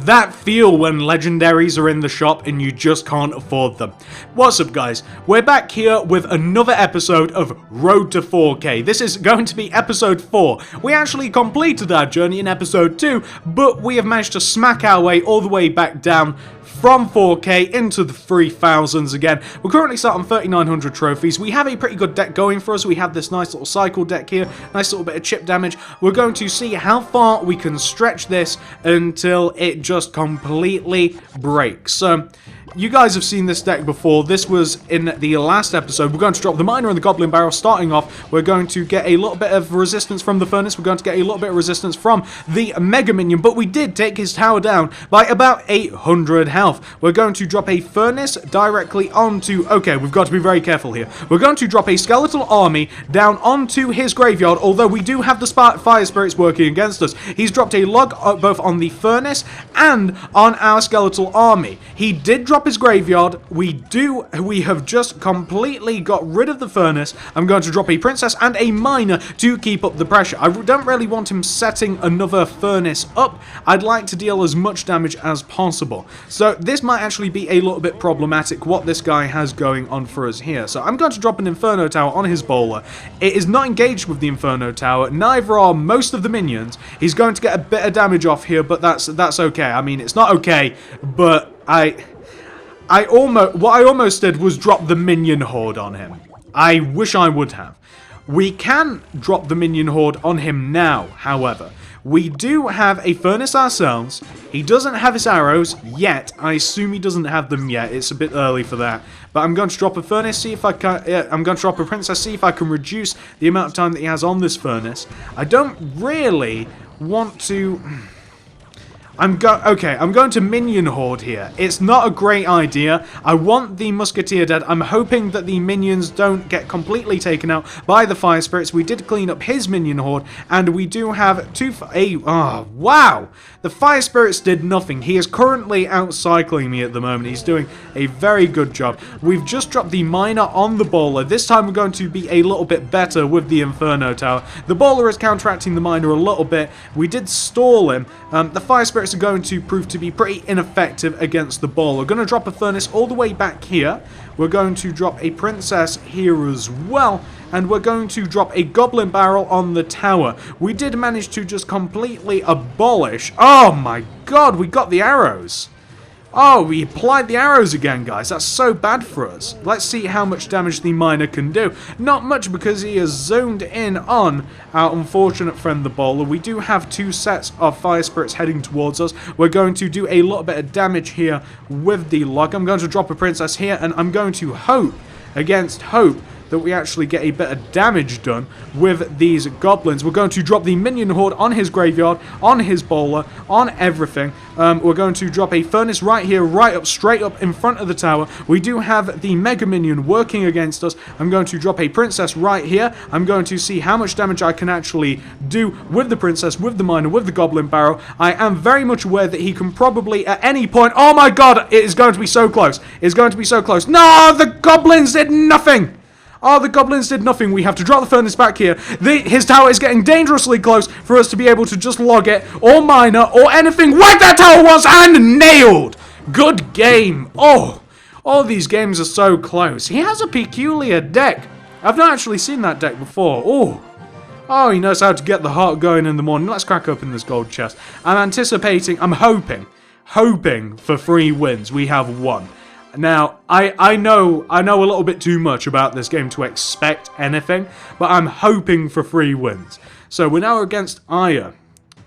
that feel when legendaries are in the shop and you just can't afford them. What's up, guys? We're back here with another episode of Road to 4K. This is going to be episode 4. We actually completed our journey in episode 2, but we have managed to smack our way all the way back down from 4K into the 3000s again. We're currently sat on 3900 trophies. We have a pretty good deck going for us. We have this nice little cycle deck here, nice little bit of chip damage. We're going to see how far we can stretch this until it just completely breaks. So, you guys have seen this deck before. This was in the last episode. We're going to drop the miner and the goblin barrel. Starting off, we're going to get a little bit of resistance from the furnace. We're going to get a little bit of resistance from the mega minion, but we did take his tower down by about 800 health. We're going to drop a furnace directly onto... Okay, we've got to be very careful here. We're going to drop a skeletal army down onto his graveyard, although we do have the fire spirits working against us. He's dropped a log both on the furnace and on our skeletal army. He did drop his graveyard. We have just completely got rid of the furnace. I'm going to drop a princess and a miner to keep up the pressure. I don't really want him setting another furnace up. I'd like to deal as much damage as possible. So this might actually be a little bit problematic what this guy has going on for us here. So I'm going to drop an inferno tower on his bowler. It is not engaged with the inferno tower. Neither are most of the minions. He's going to get a bit of damage off here, but that's okay. I mean, it's not okay, but what I almost did was drop the minion horde on him. I wish I would have. We can drop the minion horde on him now, however. We do have a furnace ourselves. He doesn't have his arrows yet. I assume he doesn't have them yet. It's a bit early for that. But I'm going to drop a furnace, see if I can... I'm going to drop a princess, see if I can reduce the amount of time that he has on this furnace. I don't really want to... I'm going to minion horde here. It's not a great idea. I want the musketeer dead. I'm hoping that the minions don't get completely taken out by the fire spirits. We did clean up his minion horde, and we do have wow! The fire spirits did nothing. He is currently outcycling me at the moment. He's doing a very good job. We've just dropped the miner on the bowler. This time we're going to be a little bit better with the inferno tower. The bowler is counteracting the miner a little bit. We did stall him. The fire spirits are going to prove to be pretty ineffective against the ball. We're going to drop a furnace all the way back here. We're going to drop a princess here as well. And we're going to drop a goblin barrel on the tower. We did manage to just completely abolish... Oh my god, we got the arrows. Oh, we applied the arrows again, guys. That's so bad for us. Let's see how much damage the miner can do. Not much, because he has zoned in on our unfortunate friend, the bowler. We do have 2 sets of fire spirits heading towards us. We're going to do a little bit of damage here with the log. I'm going to drop a princess here, and I'm going to hope against hope that we actually get a bit of damage done with these goblins. We're going to drop the minion horde on his graveyard, on his bowler, on everything. We're going to drop a furnace right here, right up, straight up in front of the tower. We do have the mega minion working against us. I'm going to drop a princess right here. I'm going to see how much damage I can actually do with the princess, with the miner, with the goblin barrel. I am very much aware that he can probably at any point... Oh my god, it is going to be so close. It's going to be so close. No, the goblins did nothing. Oh, the goblins did nothing. We have to drop the furnace back here. His tower is getting dangerously close for us to be able to just log it, or miner, or anything. Whack that tower once, and nailed! Good game. Oh, all these games are so close. He has a peculiar deck. I've not actually seen that deck before. Oh, he knows how to get the heart going in the morning. Let's crack open this gold chest. I'm hoping for 3 wins. We have 1. Now, I know a little bit too much about this game to expect anything, but I'm hoping for 3 wins. So we're now against Aya.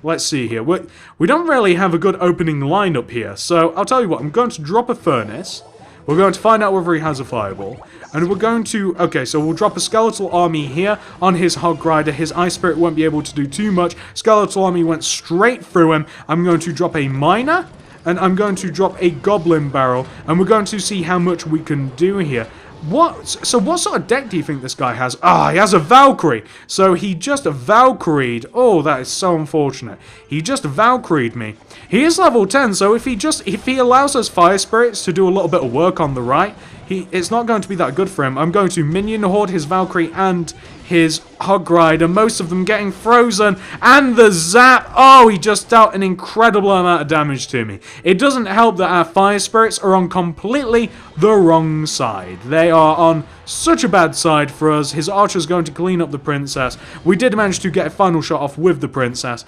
Let's see here. We don't really have a good opening lineup here, so I'll tell you what. I'm going to drop a furnace. We're going to find out whether he has a fireball. And we're going to... Okay, so we'll drop a skeletal army here on his hog rider. His ice spirit won't be able to do too much. Skeletal army went straight through him. I'm going to drop a miner. And I'm going to drop a goblin barrel, and we're going to see how much we can do here. So what sort of deck do you think this guy has? Ah, he has a Valkyrie. So he just Valkyried. Oh, that is so unfortunate. He just Valkyried me. He is level 10, so if he allows those fire spirits to do a little bit of work on the right, it's not going to be that good for him. I'm going to minion horde his Valkyrie and his Hog Rider, most of them getting frozen, and the zap. Oh, he just dealt an incredible amount of damage to me. It doesn't help that our Fire Spirits are on completely the wrong side. They are on such a bad side for us. His Archer's going to clean up the Princess. We did manage to get a final shot off with the Princess.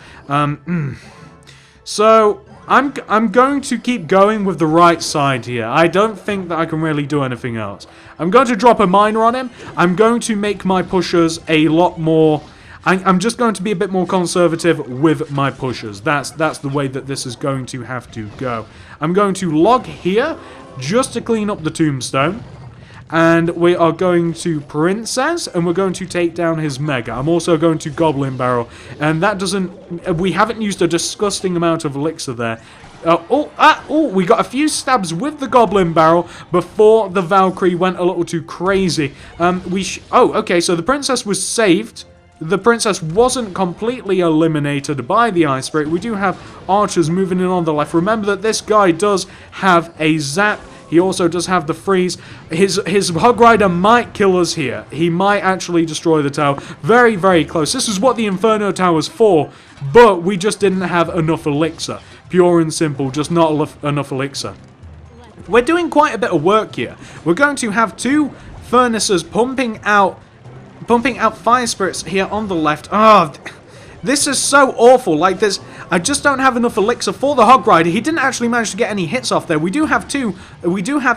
So I'm going to keep going with the right side here. I don't think that I can really do anything else. I'm going to drop a miner on him. I'm going to make my pushers a lot more... I'm just going to be a bit more conservative with my pushers. That's the way that this is going to have to go. I'm going to log here just to clean up the tombstone. And we are going to Princess, and we're going to take down his Mega. I'm also going to Goblin Barrel, and that doesn't... We haven't used a disgusting amount of elixir there. We got a few stabs with the Goblin Barrel before the Valkyrie went a little too crazy. Okay, so the Princess was saved. The Princess wasn't completely eliminated by the Ice Spirit. We do have archers moving in on the left. Remember that this guy does have a zap. He also does have the freeze. His Hog Rider might kill us here. He might actually destroy the tower. Very, very close. This is what the Inferno Tower's for, but we just didn't have enough elixir. Pure and simple, just not enough elixir. We're doing quite a bit of work here. We're going to have two furnaces pumping out Fire Spirits here on the left. This is so awful. Like this, I just don't have enough elixir for the Hog Rider. He didn't actually manage to get any hits off there. We do have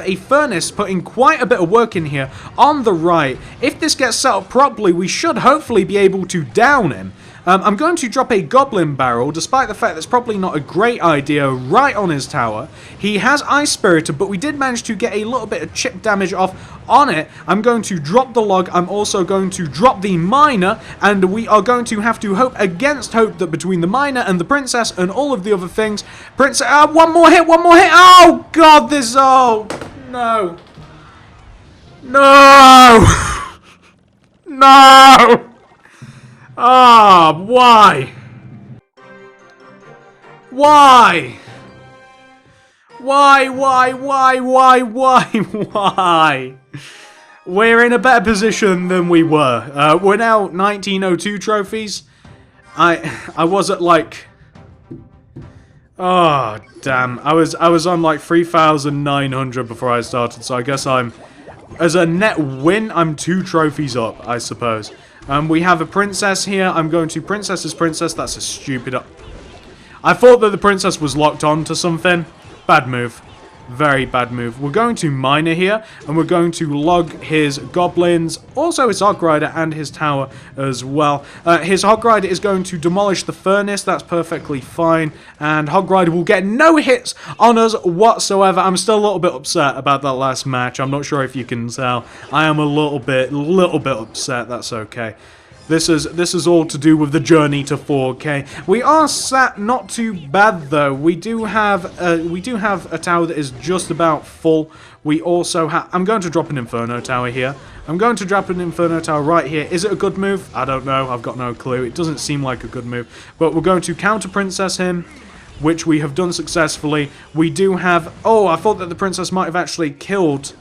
a furnace putting quite a bit of work in here on the right. If this gets set up properly, we should hopefully be able to down him. I'm going to drop a Goblin Barrel, despite the fact that's probably not a great idea, right on his tower. He has Ice Spirited, but we did manage to get a little bit of chip damage off on it. I'm going to drop the log. I'm also going to drop the miner, and we are going to have to hope against hope that between the miner and the Princess and all of the other things, one more hit! Oh, God, this... Oh, no. No! No! Why? Why? Why? We're in a better position than we were. We're now 1902 trophies. I was at like... Oh, damn. I was on like 3,900 before I started, so I guess as a net win, I'm 2 trophies up, I suppose. We have a Princess here. I'm going to Princess's Princess. That's a stupid... I thought that the Princess was locked on to something. Bad move. Very bad move. We're going to Miner here, and we're going to log his Goblins, also his Hog Rider, and his tower as well. His Hog Rider is going to demolish the Furnace. That's perfectly fine. And Hog Rider will get no hits on us whatsoever. I'm still a little bit upset about that last match. I'm not sure if you can tell. I am a little bit upset. That's okay. This is all to do with the journey to 4K. We are sat not too bad though. We do have a tower that is just about full. We also have... I'm going to drop an Inferno Tower here. I'm going to drop an Inferno Tower right here. Is it a good move? I don't know. I've got no clue. It doesn't seem like a good move. But we're going to counter Princess him, which we have done successfully. We do have... Oh, I thought that the Princess might have actually killed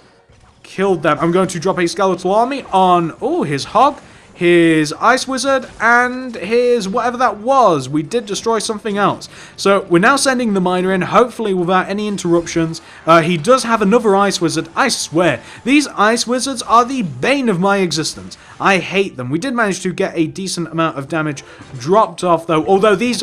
them. I'm going to drop a Skeletal Army on... Oh, his Hog, his Ice Wizard, and his whatever that was. We did destroy something else. So we're now sending the miner in, hopefully without any interruptions. He does have another Ice Wizard. I swear, these Ice Wizards are the bane of my existence. I hate them. We did manage to get a decent amount of damage dropped off, though. Although these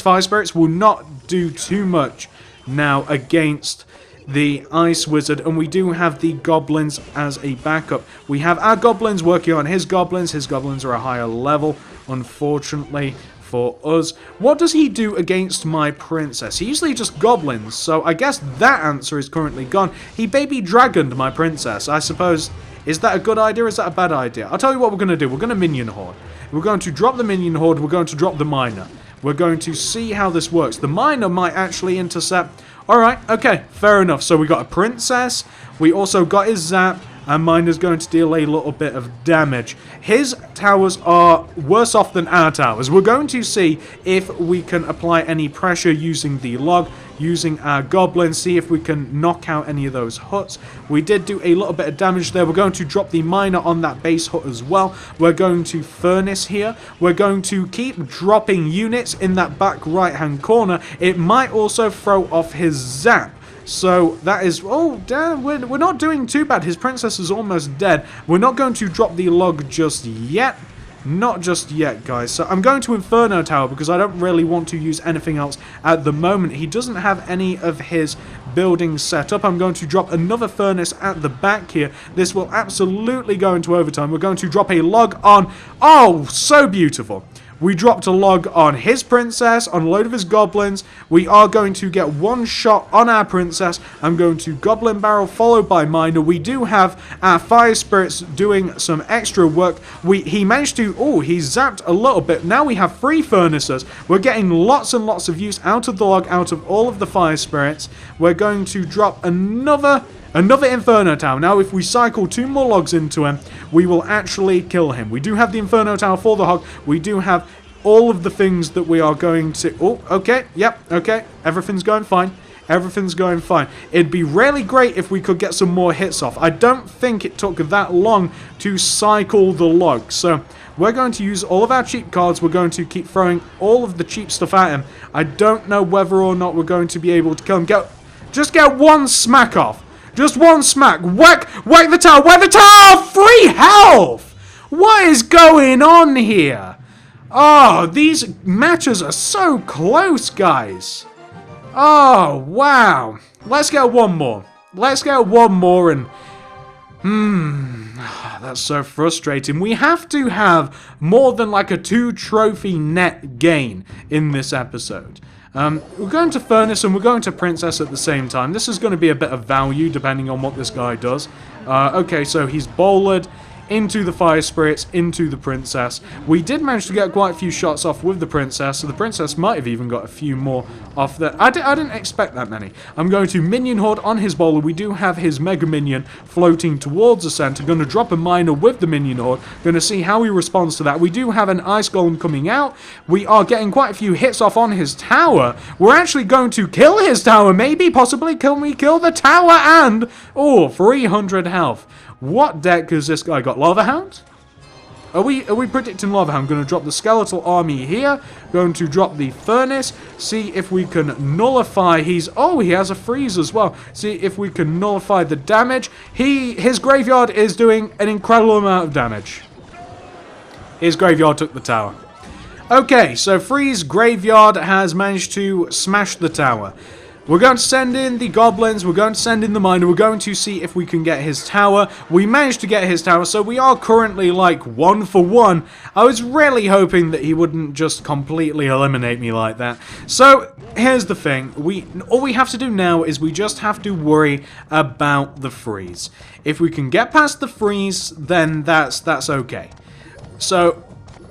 Fire Spirits will not do too much now against the Ice Wizard, and we do have the Goblins as a backup. We have our Goblins working on his Goblins. His Goblins are a higher level, unfortunately for us. What does he do against my Princess? He usually just Goblins, so I guess that answer is currently gone. He baby dragoned my Princess, I suppose. Is that a good idea or is that a bad idea? I'll tell you what we're going to do. We're going to Minion Horde. We're going to drop the Minion Horde. We're going to drop the Miner. We're going to see how this works. The Miner might actually intercept... Alright, okay, fair enough. So we got a Princess, we also got his Zap, and Miner's going to deal a little bit of damage. His towers are worse off than our towers. We're going to see if we can apply any pressure using the log. using our goblins, see if we can knock out any of those huts. We did do a little bit of damage there. We're going to drop the miner on that base hut as well. We're going to furnace here. We're going to keep dropping units in that back right-hand corner. It might also throw off his zap. So that is, oh damn, we're not doing too bad. His princess is almost dead. We're not going to drop the log just yet. Not just yet, guys. So I'm going to Inferno Tower because I don't really want to use anything else at the moment. He doesn't have any of his buildings set up. I'm going to drop another furnace at the back here. This will absolutely go into overtime. We're going to drop a log on. Oh, so beautiful. We dropped a log on his princess, on a load of his goblins. We are going to get one shot on our princess. I'm going to goblin barrel followed by miner. We do have our fire spirits doing some extra work. He managed to, oh, he zapped a little bit. Now we have 3 furnaces. We're getting lots and lots of use out of the log, out of all of the fire spirits. We're going to drop another Inferno Tower. Now, if we cycle 2 more logs into him, we will actually kill him. We do have the Inferno Tower for the hog. We do have all of the things that we are going to... Oh, okay. Yep, okay. Everything's going fine. Everything's going fine. It'd be really great if we could get some more hits off. I don't think it took that long to cycle the logs. So, we're going to use all of our cheap cards. We're going to keep throwing all of the cheap stuff at him. I don't know whether or not we're going to be able to kill him. Just get one smack off. Just one smack. Whack the tower. Whack the tower. Free health. What is going on here? Oh, these matches are so close, guys. Oh, wow. Let's get one more. Let's get one more and... that's so frustrating. We have to have more than like a 2 trophy net gain in this episode. We're going to Furnace and we're going to Princess at the same time. This is going to be a bit of value depending on what this guy does. Okay, so he's bowlered into the Fire Spirits, into the Princess. We did manage to get quite a few shots off with the Princess, so the Princess might have even got a few more off there. I didn't expect that many. I'm going to Minion Horde on his bowler. We do have his Mega Minion floating towards the center. Going to drop a miner with the Minion Horde. Going to see how he responds to that. We do have an Ice Golem coming out. We are getting quite a few hits off on his tower. We're actually going to kill his tower, maybe, possibly. Can we kill the tower? And, oh, 300 health. What deck has this guy got? Lava Hound? Are we predicting Lava Hound? Going to drop the Skeletal Army here. Going to drop the Furnace. See if we can nullify oh, he has a freeze as well. See if we can nullify the damage. His Graveyard is doing an incredible amount of damage. His Graveyard took the tower. Okay, so Freeze Graveyard has managed to smash the tower. We're going to send in the goblins, we're going to send in the miner, we're going to see if we can get his tower. We managed to get his tower, so we are currently like 1 for 1. I was really hoping that he wouldn't just completely eliminate me like that. So, here's the thing. All we have to do now is we just have to worry about the freeze. If we can get past the freeze, then that's okay. So,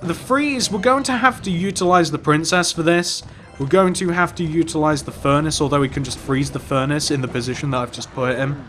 the freeze, we're going to have to utilize the princess for this. We're going to have to utilize the furnace, although we can just freeze the furnace in the position that I've just put it in.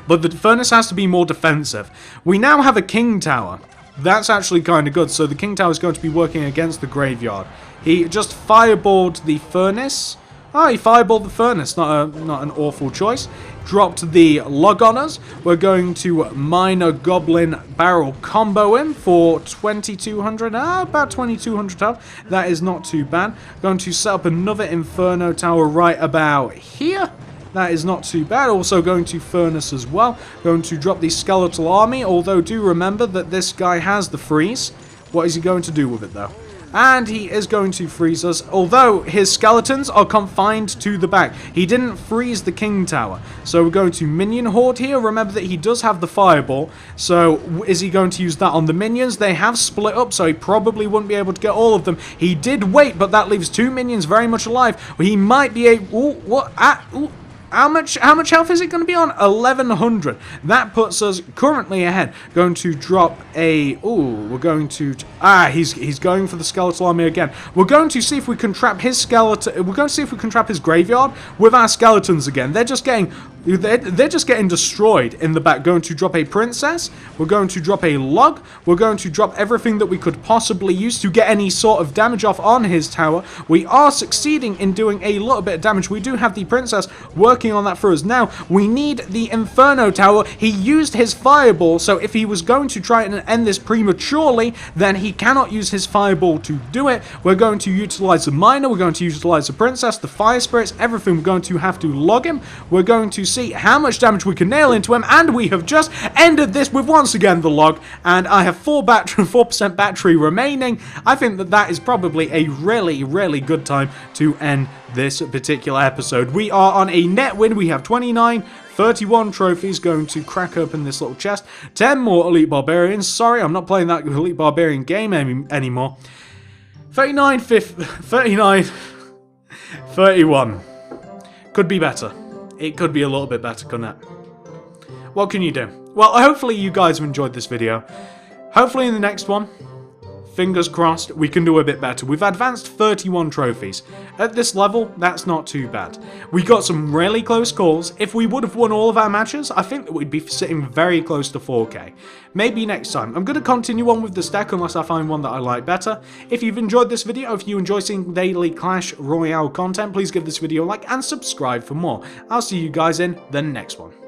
But the furnace has to be more defensive. We now have a king tower. That's actually kind of good. So the king tower is going to be working against the graveyard. He just fireballed the furnace. Oh, he fireballed the furnace. Not an awful choice. Dropped the log on us. We're going to miner goblin barrel combo him for 2200. About 2200 health. That is not too bad. Going to set up another inferno tower right about here. That is not too bad. Also going to furnace as well. Going to drop the skeletal army. Although do remember that this guy has the freeze. What is he going to do with it though? And he is going to freeze us, although his skeletons are confined to the back. He didn't freeze the king tower. So we're going to minion horde here. Remember that he does have the fireball. So is he going to use that on the minions? They have split up, so he probably wouldn't be able to get all of them. He did wait, but that leaves 2 minions very much alive. He might be able... How much health is it going to be on? 1100. That puts us currently ahead. Going to drop a... we're going to... he's going for the skeletal army again. We're going to see if we can trap his skeleton... We're going to see if we can trap his graveyard with our skeletons again. They're just getting They're just getting destroyed in the back. Going to drop a princess. We're going to drop a log. We're going to drop everything that we could possibly use to get any sort of damage off on his tower. We are succeeding in doing a little bit of damage. We do have the princess working on that for us now. We need the Inferno tower. He used his fireball, so if he was going to try and end this prematurely, then he cannot use his fireball to do it. We're going to utilize the miner. We're going to utilize the princess, the fire spirits, everything. We're going to have to log him. We're going to see how much damage we can nail into him, and we have just ended this with once again the log, and I have 4% battery remaining. I think that is probably a really good time to end this particular episode. We are on a net win. We have 29, 31 trophies. Going to crack open this little chest. 10 more Elite Barbarians. Sorry, I'm not playing that Elite Barbarian game anymore. 39, 31. Could be better. It could be a little bit better, couldn't it? What can you do? Well, hopefully you guys have enjoyed this video. Hopefully in the next one, fingers crossed, we can do a bit better. We've advanced 31 trophies. At this level, that's not too bad. We got some really close calls. If we would have won all of our matches, I think that we'd be sitting very close to 4K. Maybe next time. I'm going to continue on with this deck unless I find one that I like better. If you've enjoyed this video, if you enjoy seeing daily Clash Royale content, please give this video a like and subscribe for more. I'll see you guys in the next one.